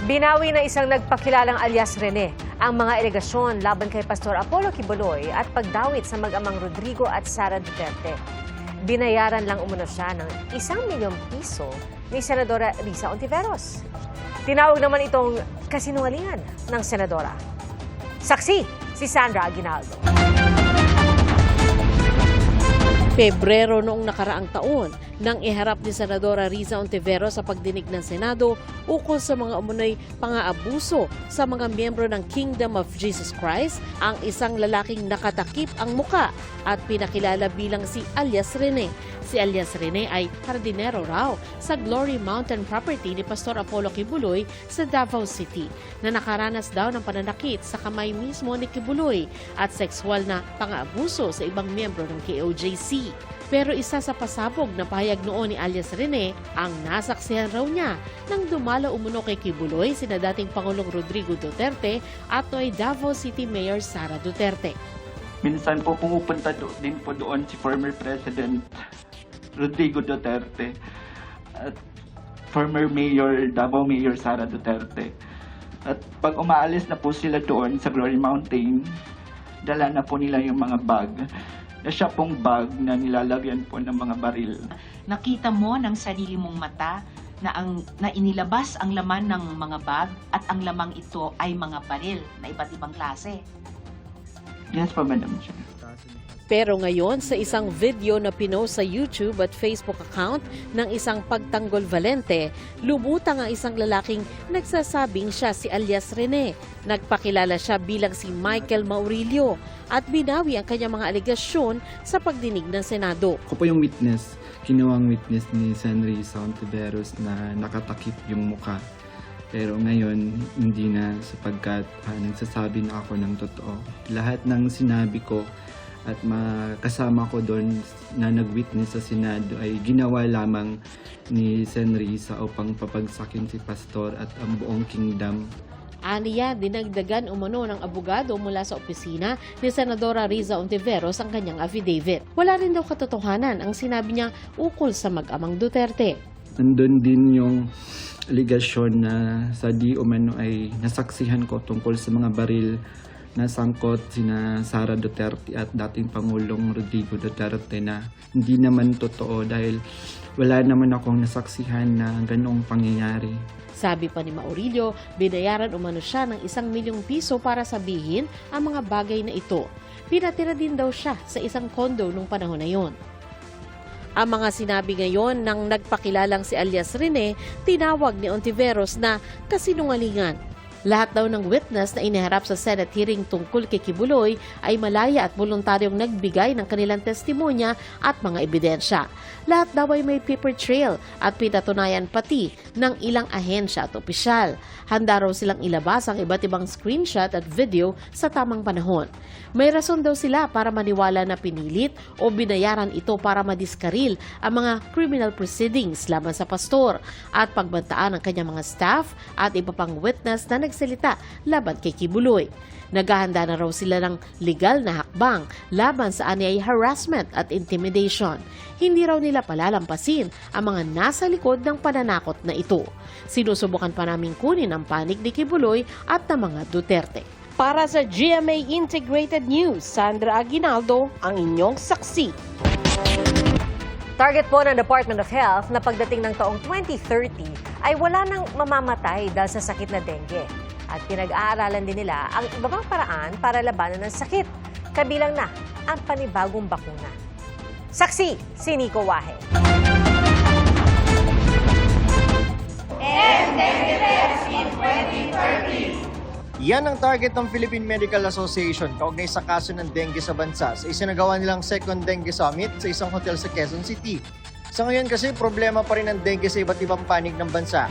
Binawi na isang nagpakilalang alias Rene ang mga alegasyon laban kay Pastor Apollo Quiboloy at pagdawit sa mag-amang Rodrigo at Sara Duterte. Binayaran lang umano siya ng 1 milyong piso ni Senadora Risa Ontiveros. Tinawag naman itong kasinungalingan ng Senadora. Saksi, si Sandra Aguinaldo. Pebrero noong nakaraang taon, nang iharap ni Senadora Risa Ontiveros sa pagdinig ng Senado ukol sa mga umunoy pang-aabuso sa mga miyembro ng Kingdom of Jesus Christ, ang isang lalaking nakatakip ang muka at pinakilala bilang si alias Rene. Si alias Rene ay hardinero raw sa Glory Mountain property ni Pastor Apollo Quiboloy sa Davao City, na nakaranas daw ng pananakit sa kamay mismo ni Quiboloy at sexual na pang-aabuso sa ibang miyembro ng KOJC. Pero isa sa pasabog na pahayag noon ni alias Rene, ang nasaksihan raw niya nang dumala umuno kay Quiboloy sina dating Pangulong Rodrigo Duterte at noy Davao City Mayor Sara Duterte. Minsan po pumupunta din po doon si former President Rodrigo Duterte at former Mayor, Davao Mayor Sara Duterte. At pag umaalis na po sila doon sa Glory Mountain, dala na po nila yung mga bag. Na siya pong bag na nilalagyan po ng mga baril. Nakita mo ng sarili mong mata na inilabas ang laman ng mga bag at ang lamang ito ay mga baril na iba't ibang klase. Yes po, Madam Chair. Pero ngayon, sa isang video na pinost sa YouTube at Facebook account ng isang pagtanggol Valente, lumutang ang isang lalaking nagsasabing siya si alias Rene. Nagpakilala siya bilang si Michael Maurilio at binawi ang kanyang mga alegasyon sa pagdinig ng Senado. Ako po yung witness, kinuwang witness ni Sen. Risa Ontiveros na nakatakip yung muka. Pero ngayon, hindi na sapagkat nagsasabi na ako ng totoo. Lahat ng sinabi ko at makasama ko doon na nag-witness sa Senado ay ginawa lamang ni Sen. Risa upang papagsakin si Pastor at ang buong kingdom. Aniya, dinagdagan umano ng abogado mula sa opisina ni Senadora Risa Ontiveros ang kanyang affidavit. Wala rin daw katotohanan ang sinabi niya ukol sa mag-amang Duterte. Nandun din yung aligasyon na sa di umano ay nasaksihan ko tungkol sa mga baril na sangkot sina Sara Duterte at dating Pangulong Rodrigo Duterte na hindi naman totoo dahil wala naman akong nasaksihan na ganoong pangyayari. Sabi pa ni Maurilio, binayaran umano siya ng 1 milyong piso para sabihin ang mga bagay na ito. Pinatira din daw siya sa isang kondo nung panahon na yon. Ang mga sinabi ngayon ng nagpakilalang si alias Rene, tinawag ni Ontiveros na kasinungalingan. Lahat daw ng witness na iniharap sa Senate hearing tungkol kay Quiboloy ay malaya at voluntaryong nagbigay ng kanilang testimonya at mga ebidensya. Lahat daw ay may paper trail at pinatunayan pati ng ilang ahensya at opisyal. Handa raw silang ilabas ang iba't ibang screenshot at video sa tamang panahon. May rason daw sila para maniwala na pinilit o binayaran ito para madiskaril ang mga criminal proceedings laban sa pastor at pagbantaan ang kanyang mga staff at iba pang witness na nagsalita laban kay Quiboloy. Naghahanda na raw sila ng legal na hakbang laban sa anyay harassment at intimidation. Hindi raw nila palalampasin ang mga nasa likod ng pananakot na ito. Sinusubukan pa naming kunin ang panig ni Quiboloy at ng mga Duterte. Para sa GMA Integrated News, Sandra Aguinaldo, ang inyong saksi. Target po ng Department of Health na pagdating ng taong 2030 ay wala nang mamamatay dahil sa sakit na dengue. At pinag-aaralan din nila ang iba pang paraan para labanan ng sakit. Kabilang na ang panibagong bakuna. Saksi, si Nico Wahe. Yan ang target ng Philippine Medical Association kaugnay sa kaso ng dengue sa bansa sa isinagawa nilang second dengue summit sa isang hotel sa Quezon City. Sa ngayon kasi problema pa rin ang dengue sa iba't ibang panig ng bansa.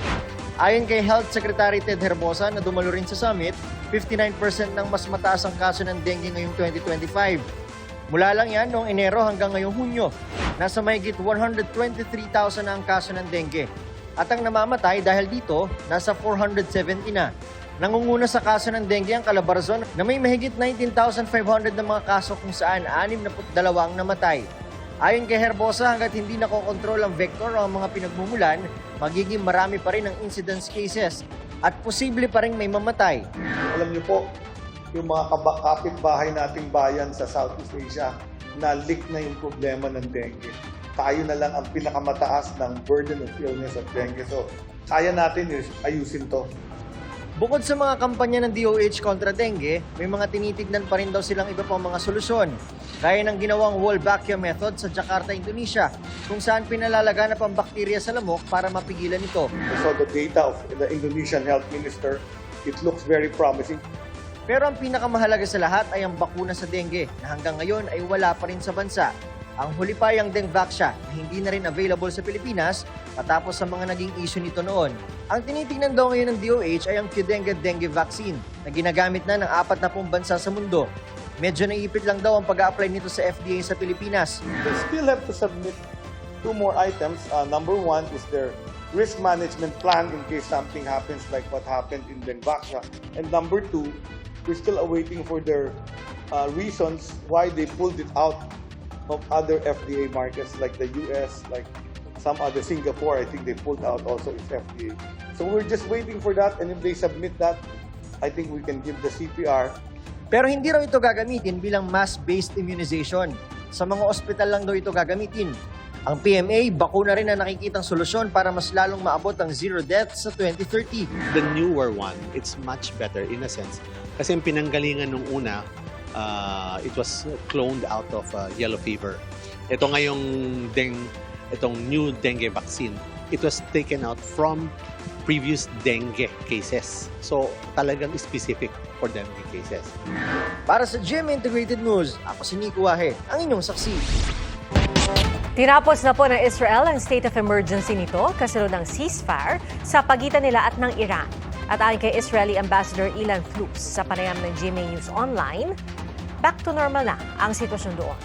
Ayon kay Health Secretary Ted Herbosa na dumalo rin sa summit, 59% ng mas mataas ang kaso ng dengue ngayong 2025. Mula lang yan noong Enero hanggang ngayong Hunyo. Nasa mahigit 123,000 na ang kaso ng dengue. At ang namamatay dahil dito, nasa 470 na. Nangunguna sa kaso ng dengue ang Calabarzon na may mahigit 19,500 na mga kaso kung saan 62 ang namatay. Ayon kay Herbosa, hanggat hindi nakokontrol ang vector o ang mga pinagmumulan, magiging marami pa rin ang incidence cases. at posible pa rin may mamatay. Alam niyo po, yung mga kapitbahay nating bayan sa Southeast Asia, na-leak na yung problema ng dengue. Tayo na lang ang pinakamataas ng burden of illness of dengue. So, kaya natin ayusin to. Bukod sa mga kampanya ng DOH kontra dengue, may mga tinitignan pa rin daw silang iba pang mga solusyon. Gaya ng ginawang Wolbachia method sa Jakarta, Indonesia, kung saan pinalalaganap ang bakterya sa lamok para mapigilan ito. So, the data of the Indonesian Health Minister, it looks very promising. Pero ang pinakamahalaga sa lahat ay ang bakuna sa dengue na hanggang ngayon ay wala pa rin sa bansa. Ang huli pa ay ang Dengvaxia na hindi na rin available sa Pilipinas matapos sa mga naging issue nito noon. Ang tinitingnan daw ngayon ng DOH ay ang Qdenga dengue vaccine na ginagamit na ng 40 bansa sa mundo. Medyo naipit lang daw ang pag-a-apply nito sa FDA sa Pilipinas. They still have to submit 2 more items. Number 1 is their risk management plan in case something happens like what happened in Dengvaxia. And number 2, we're still awaiting for their reasons why they pulled it out of other FDA markets like the US, like some other Singapore. I think they pulled out also its FDA. So we're just waiting for that, and if they submit that, I think we can give the CPR. Pero hindi raw ito gagamitin bilang mass-based immunization. Sa mga ospital lang daw ito gagamitin. Ang PMA, bakuna rin na nakikitang solusyon para mas lalong maabot ang zero deaths sa 2030. The newer one, it's much better in a sense. Kasi yung pinanggalingan nung una, it was cloned out of yellow fever. Ito ngayong itong new dengue vaccine, it was taken out from previous dengue cases. So talagang specific for dengue cases. Para sa GMA Integrated News, ako si Nico Wahe, ang inyong saksi. Tinapos na po ng Israel ang state of emergency nito kasunod ng ceasefire sa pagitan nila at ng Iran. At ayon kay Israeli Ambassador Ilan Floops sa panayam ng GMA News Online, back to normal na ang sitwasyon doon.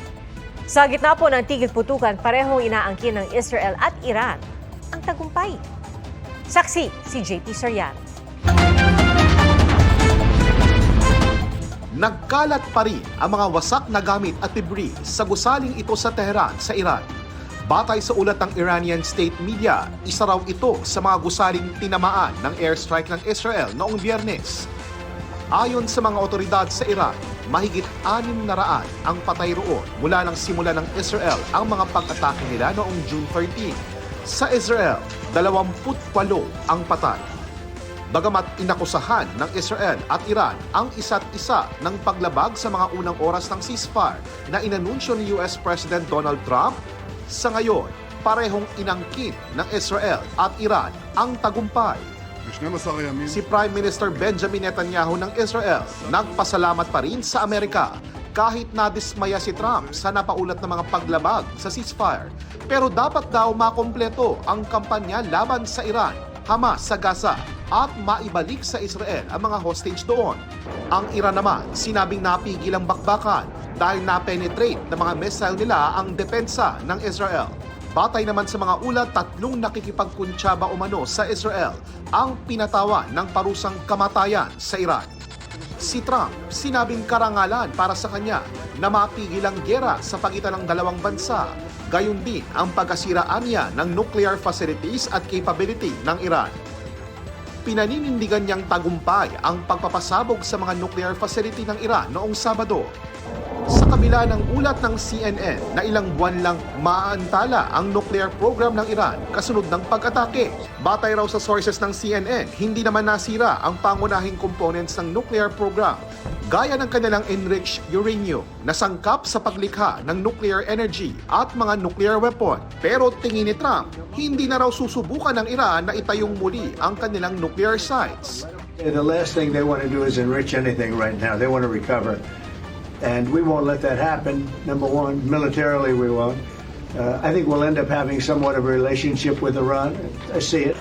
Sa gitna po ng tigil-putukan, parehong inaangkin ng Israel at Iran ang tagumpay. Saksi si JP Soriano. Nagkalat pa rin ang mga wasak na gamit at debris sa gusaling ito sa Tehran, sa Iran. Batay sa ulat ng Iranian state media, isa raw ito sa mga gusaling tinamaan ng airstrike ng Israel noong Biyernes. Ayon sa mga otoridad sa Iran, mahigit 600 ang patay roon mula nang simula ng Israel ang mga pag-atake nila noong June 13. Sa Israel, 28 ang patay. Bagamat inakusahan ng Israel at Iran ang isa't isa ng paglabag sa mga unang oras ng ceasefire na inanunsyo ni US President Donald Trump, sa ngayon, parehong inangkin ng Israel at Iran ang tagumpay. Si Prime Minister Benjamin Netanyahu ng Israel nagpasalamat pa rin sa Amerika kahit nadismaya si Trump sa napaulat na mga paglabag sa ceasefire. Pero dapat daw makompleto ang kampanya laban sa Iran, Hamas sa Gaza at maibalik sa Israel ang mga hostage doon. Ang Iran naman sinabing napigil ang bakbakan dahil na-penetrate ng mga missile nila ang depensa ng Israel. Batay naman sa mga ulat, 3 nakikipagkuntsaba umano sa Israel ang pinatawan ng parusang kamatayan sa Iran. Si Trump sinabing karangalan para sa kanya na mapigil ang giyera sa pagitan ng dalawang bansa. Gayon din ang pagkasiraan niya ng nuclear facilities at capability ng Iran. Pinaninindigan niyang tagumpay ang pagpapasabog sa mga nuclear facility ng Iran noong Sabado. Sa kabila ng ulat ng CNN na ilang buwan lang maaantala ang nuclear program ng Iran kasunod ng pag-atake. Batay raw sa sources ng CNN, hindi naman nasira ang pangunahing components ng nuclear program, gaya ng kanilang enriched uranium na sangkap sa paglikha ng nuclear energy at mga nuclear weapon. Pero tingin ni Trump, hindi na raw susubukan ng Iran na itayong muli ang kanilang nuclear sites. The last thing they want to do is enrich anything right now. They want to recover. And we won't let that happen. Number one, militarily we won't. I think we'll end up having somewhat of a relationship with Iran. I see it.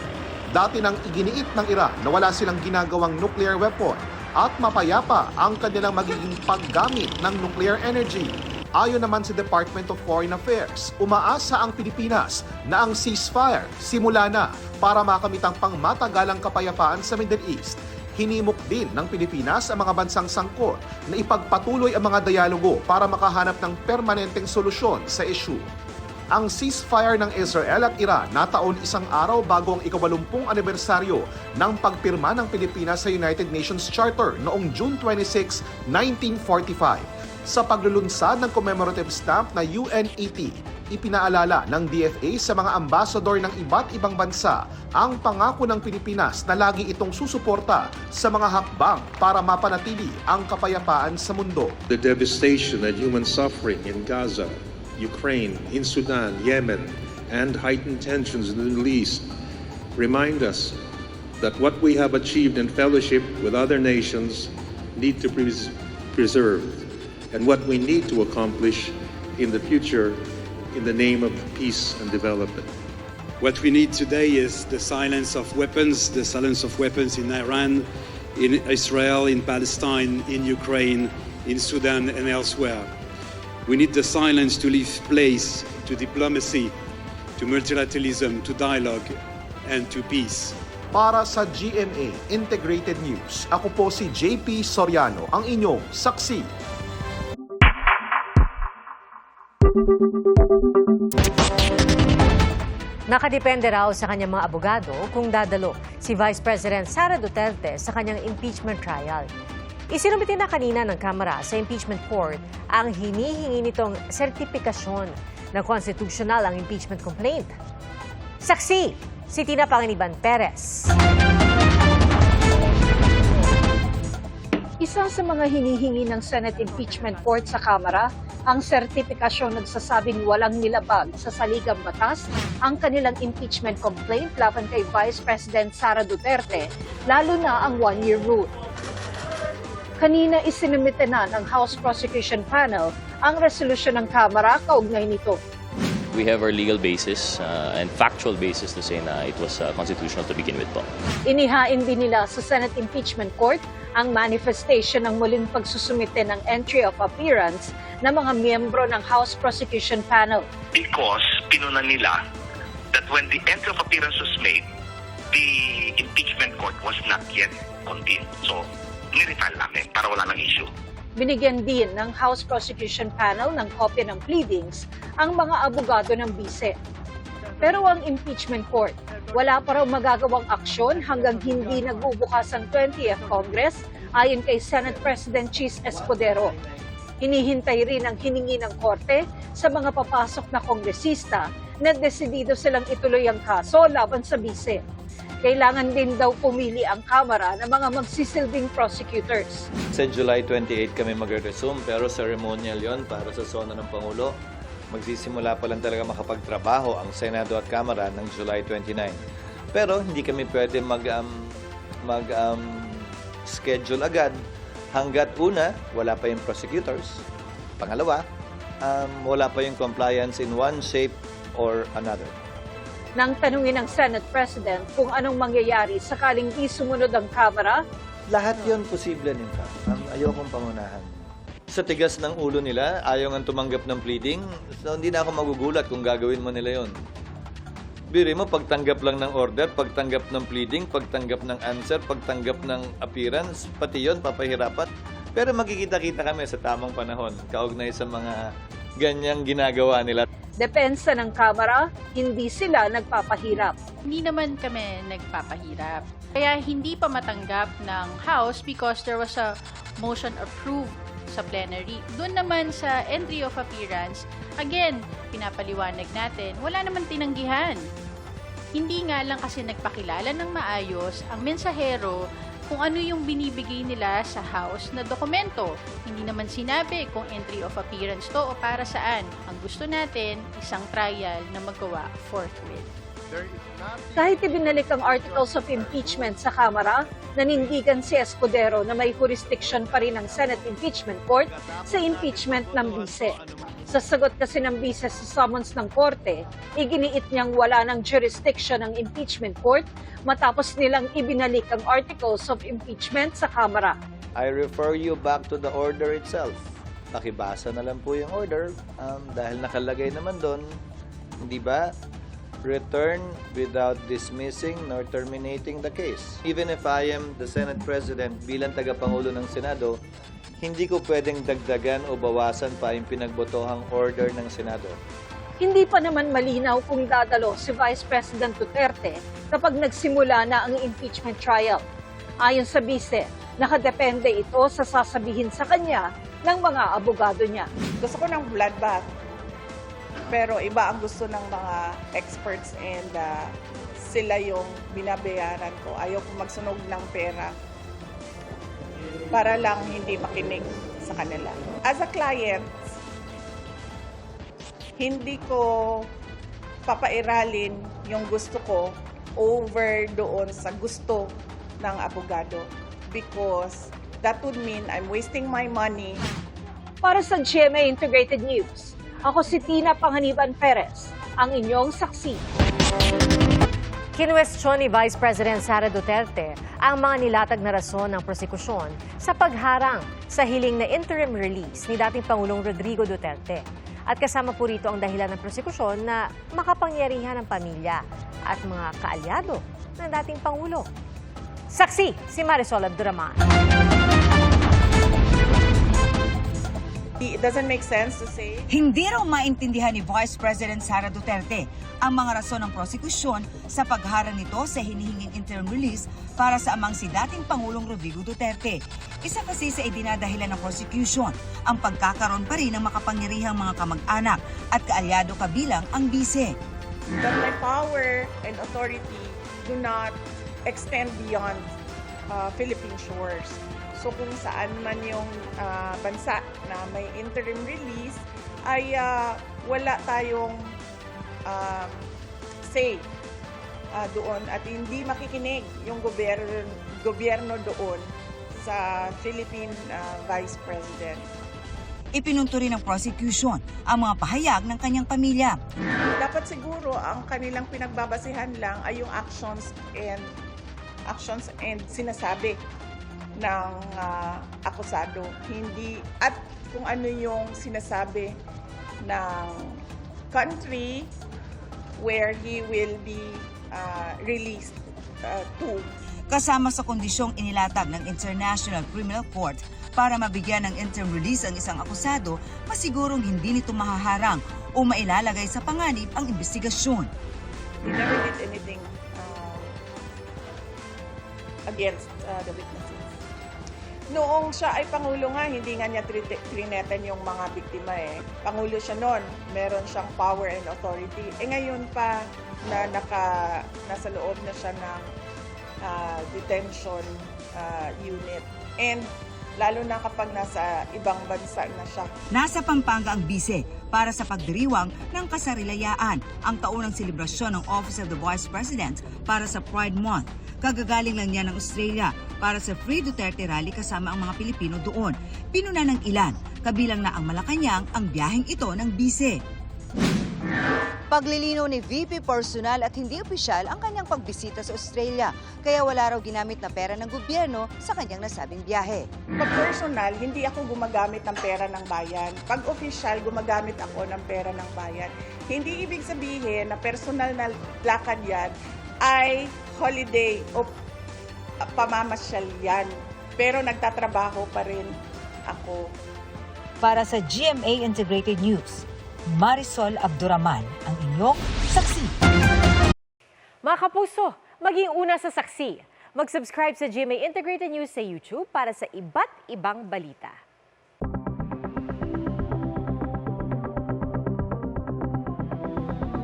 Dati nang iginiit ng Iran na wala silang ginagawang nuclear weapon at mapayapa ang kanilang magiging paggamit ng nuclear energy. Ayon naman sa Department of Foreign Affairs, umaasa ang Pilipinas na ang ceasefire simula na para makamit ang pangmatagalang kapayapaan sa Middle East. Hinimok din ng Pilipinas ang mga bansang sangkot na ipagpatuloy ang mga dialogo para makahanap ng permanenteng solusyon sa issue. ang ceasefire ng Israel at Iran nataon isang araw bago ang ika-80 anibersaryo ng pagpirma ng Pilipinas sa United Nations Charter noong June 26, 1945. Sa paglulunsad ng commemorative stamp na UN80, ipinaalala ng DFA sa mga ambasador ng iba't ibang bansa ang pangako ng Pilipinas na lagi itong susuporta sa mga hakbang para mapanatili ang kapayapaan sa mundo. The devastation and human suffering in Gaza, Ukraine, in Sudan, Yemen, and heightened tensions in the Middle East remind us that what we have achieved in fellowship with other nations need to be preserved, and what we need to accomplish in the future in the name of peace and development. What we need today is the silence of weapons in Iran, in Israel, in Palestine, in Ukraine, in Sudan, and elsewhere. We need the silence to leave place to diplomacy, to multilateralism, to dialogue, and to peace. Para sa GMA Integrated News, ako po si JP Soriano, ang inyong saksi. Nakadepende raw sa kanyang mga abogado kung dadalo si Vice President Sara Duterte sa kanyang impeachment trial. Isinumite na kanina ng Kamara sa impeachment court ang hinihingi nitong sertipikasyon na constitutional ang impeachment complaint. Saksi, si Tina Panganiban Perez. Isa sa mga hinihingi ng Senate Impeachment Court sa Kamara ang sertipikasyon nagsasabing walang nilabag sa saligang batas ang kanilang impeachment complaint laban kay Vice President Sara Duterte, lalo na ang one-year rule. Kanina isinumite na ng House Prosecution Panel ang resolusyon ng Kamara kaugnay nito. We have our legal basis and factual basis to say na it was constitutional to begin with po. Inihain din nila sa Senate Impeachment Court ang manifestation ng muling pagsusumite ng entry of appearance ng mga miyembro ng House Prosecution Panel. Because pinunan nila that when the entry of appearance was made, the impeachment court was not yet convened. So, nirefile namin para wala nang issue. Binigyan din ng House Prosecution Panel ng kopya ng pleadings ang mga abogado ng bise. Pero ang impeachment court, wala pa raw magagawang aksyon hanggang hindi nagbubukas ang 20th Congress ayon kay Senate President Chis Escudero. Hinihintay rin ang hiningi ng korte sa mga papasok na kongresista na desidido silang ituloy ang kaso laban sa bise. Kailangan din daw pumili ang Kamara ng mga magsisilbing prosecutors. Sa July 28 kami magre-resume pero ceremonial yon para sa sona ng Pangulo. Magsisimula pa lang talaga makapagtrabaho ang Senado at Kamara ng July 29. Pero hindi kami pwede schedule agad hanggat una, wala pa yung prosecutors. Pangalawa, wala pa yung compliance in one shape or another. Nang tanungin ng Senate President kung anong mangyayari sakaling di sumunod ang Kamara, lahat yon posible nito. Ayokong pangunahan. Sa tigas ng ulo nila, ayaw nga tumanggap ng pleading, so hindi na ako magugulat kung gagawin mo nila yon. Biri mo, pagtanggap lang ng order, pagtanggap ng pleading, pagtanggap ng answer, pagtanggap ng appearance, pati yon papahirapan. Pero magkikita-kita kami sa tamang panahon, kaugnay sa mga ganyang ginagawa nila. Depensa ng Kamara, hindi sila nagpapahirap. Hindi naman kami nagpapahirap. Kaya hindi pa matanggap ng House because there was a motion approved sa plenary. Doon naman sa entry of appearance, again, pinapaliwanag natin, wala naman tinanggihan. Hindi nga lang kasi nagpakilala ng maayos ang mensahero kung ano yung binibigay nila sa House na dokumento. Hindi naman sinabi kung entry of appearance to o para saan. Ang gusto natin, isang trial na magawa forthwith. Kahit ibinalik ang articles of impeachment sa Kamara, nanindigan si Escudero na may jurisdiction pa rin ang Senate Impeachment Court sa impeachment ng bise. Sa sagot kasi ng bise sa summons ng korte, iginiit niyang wala ng jurisdiction ang impeachment court matapos nilang ibinalik ang articles of impeachment sa Kamara. I refer you back to the order itself. Pakibasa na lang po yung order dahil nakalagay naman doon, hindi ba? Return without dismissing nor terminating the case. Even if I am the Senate President bilang tagapangulo ng Senado, hindi ko pwedeng dagdagan o bawasan pa yung pinagbotohang order ng Senado. Hindi pa naman malinaw kung dadalo si Vice President Duterte kapag nagsimula na ang impeachment trial. Ayon sa bise, nakadepende ito sa sasabihin sa kanya ng mga abogado niya. Gusto ko ng bloodbath, pero iba ang gusto ng mga experts and sila yung binabayaran ko. Ayaw ko magsunog ng pera para lang hindi makinig sa kanila. As a client, hindi ko papairalin yung gusto ko over doon sa gusto ng abogado because that would mean I'm wasting my money. Para sa GMA Integrated News, ako si Tina Panganiban Perez, ang inyong saksi. Kinuwestiyon ni Vice President Sara Duterte ang mga nilatag na rason ng prosekusyon sa pagharang sa hiling na interim release ni dating Pangulong Rodrigo Duterte. At kasama po rito ang dahilan ng prosekusyon na makapangyarihan ng pamilya at mga kaalyado ng dating Pangulo. Saksi si Marisol Abduraman. It doesn't make sense to say. Hindi raw maintindihan ni Vice President Sara Duterte ang mga rason ng prosekusyon sa pagharang nito sa hinihinging interim release para sa amang si dating Pangulong Rodrigo Duterte. Isa kasi sa idinadahilan ng prosecution ang pagkakaroon pa rin ng makapangyarihang mga kamag-anak at kaalyado kabilang ang bise. That my power and authority do not extend beyond Philippine shores. So kung saan man yung bansa na may interim release ay wala tayong say doon at hindi makikinig yung gobyerno doon sa Philippine Vice President. Ipinunto rin ng prosecution ang mga pahayag ng kanyang pamilya. Dapat siguro ang kanilang pinagbabasihan lang ay yung actions and sinasabi ng akusado, hindi at kung ano yung sinasabi ng country where he will be released to. Kasama sa kondisyong inilatag ng International Criminal Court para mabigyan ng interim release ang isang akusado, masigurong hindi nito mahaharang o mailalagay sa panganib ang investigasyon. He never did anything against the witnesses. Noong siya ay Pangulo nga, hindi nga niya trineten yung mga biktima eh. Pangulo siya noon, meron siyang power and authority. Ngayon pa na nasa loob na siya ng detention unit. And lalo na kapag nasa ibang bansa na siya. Nasa Pampanga ang bise para sa pagdiriwang ng kasarilayaan ang taunang selebrasyon ng Office of the Vice President para sa Pride Month. Kagagaling lang niya ng Australia para sa Free Duterte Rally kasama ang mga Pilipino doon. Pinuna ng ilan, kabilang na ang Malacanang ang biyaheng ito ng bise. Paglilinaw ni VP personal at hindi opisyal ang kanyang pagbisita sa Australia, kaya wala raw ginamit na pera ng gobyerno sa kanyang nasabing biyahe. Pag personal, hindi ako gumagamit ng pera ng bayan. Pag opisyal, gumagamit ako ng pera ng bayan. Hindi ibig sabihin na personal na lakad yan ay holiday o pamamasyal yan. Pero nagtatrabaho pa rin ako. Para sa GMA Integrated News, Marisol Abduraman, ang inyong saksi. Mga kapuso, maging una sa saksi. Mag-subscribe sa GMA Integrated News sa YouTube para sa iba't ibang balita.